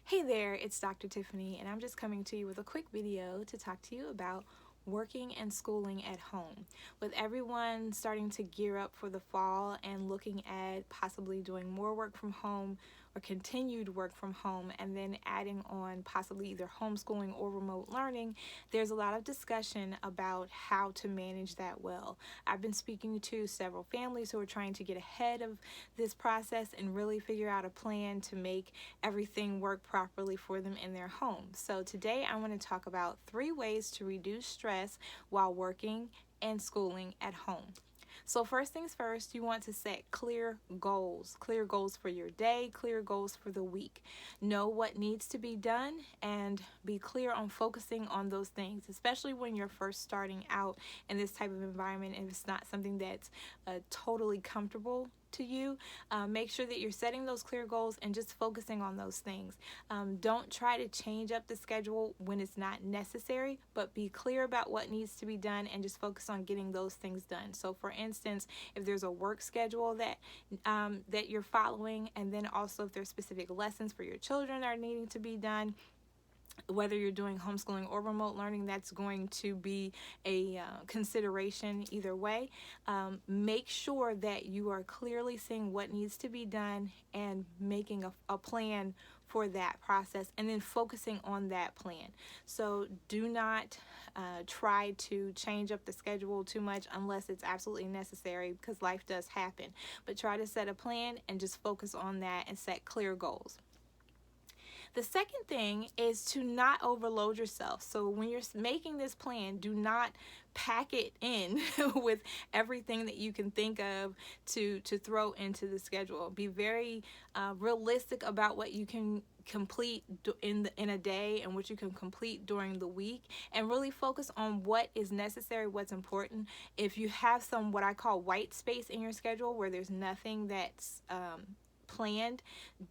Hey there, it's Dr. Tiffany, and I'm just coming to you with a quick video to talk to you about working and schooling at home. With everyone starting to gear up for the fall and looking at possibly doing more work from home or continued work from home, and then adding on possibly either homeschooling or remote learning, there's a lot of discussion about how to manage that well. I've been speaking to several families who are trying to get ahead of this process and really figure out a plan to make everything work properly for them in their home. So today I want to talk about 3 ways to reduce stress while working and schooling at home. So first things first, you want to set clear goals for your day, clear goals for the week. Know what needs to be done and be clear on focusing on those things, especially when you're first starting out in this type of environment and it's not something that's totally comfortable to you. Make sure that you're setting those clear goals and just focusing on those things. Don't try to change up the schedule when it's not necessary, but be clear about what needs to be done and just focus on getting those things done. So for instance, if there's a work schedule that you're following, and then also if there's specific lessons for your children that are needing to be done, whether you're doing homeschooling or remote learning, that's going to be a consideration either way. Make sure that you are clearly seeing what needs to be done and making a plan for that process, and then focusing on that plan. So do not try to change up the schedule too much unless it's absolutely necessary, because life does happen. But try to set a plan and just focus on that and set clear goals. The second thing is to not overload yourself. So when you're making this plan, do not pack it in with everything that you can think of to throw into the schedule. Be very realistic about what you can complete in a day and what you can complete during the week, and really focus on what is necessary, what's important. If you have some what I call white space in your schedule where there's nothing that's planned,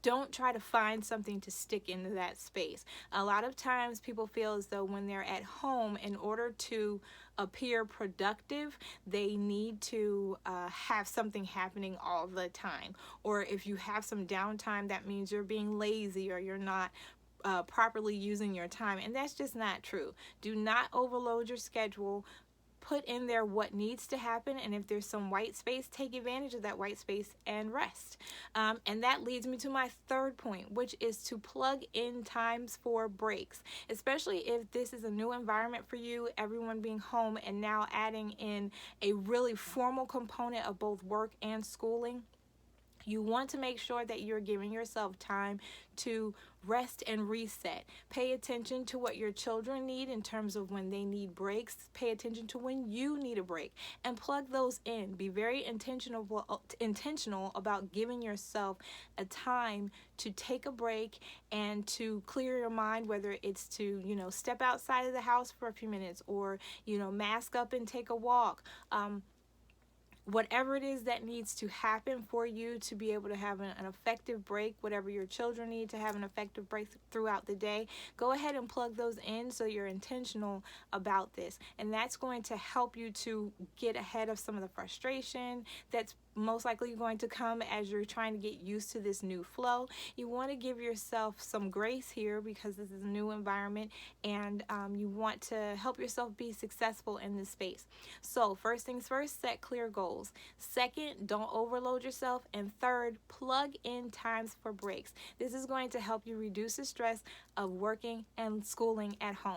don't try to find something to stick into that space. A lot of times people feel as though when they're at home, in order to appear productive, they need to have something happening all the time. Or if you have some downtime, that means you're being lazy or you're not properly using your time, and that's just not true. Do not overload your schedule. Put in there what needs to happen, and if there's some white space, take advantage of that white space and rest. And that leads me to my third point, which is to plug in times for breaks, especially if this is a new environment for you, everyone being home, and now adding in a really formal component of both work and schooling. You want to make sure that you're giving yourself time to rest and reset. Pay attention to what your children need in terms of when they need breaks. Pay attention to when you need a break and plug those in. Be very intentional about giving yourself a time to take a break and to clear your mind, whether it's to, step outside of the house for a few minutes, or, mask up and take a walk. Whatever it is that needs to happen for you to be able to have an effective break, whatever your children need to have an effective break throughout the day, go ahead and plug those in so you're intentional about this. And that's going to help you to get ahead of some of the frustration that's most likely going to come as you're trying to get used to this new flow. You want to give yourself some grace here because this is a new environment, and you want to help yourself be successful in this space. So first things first, set clear goals. Second, don't overload yourself. And third, plug in times for breaks. This is going to help you reduce the stress of working and schooling at home.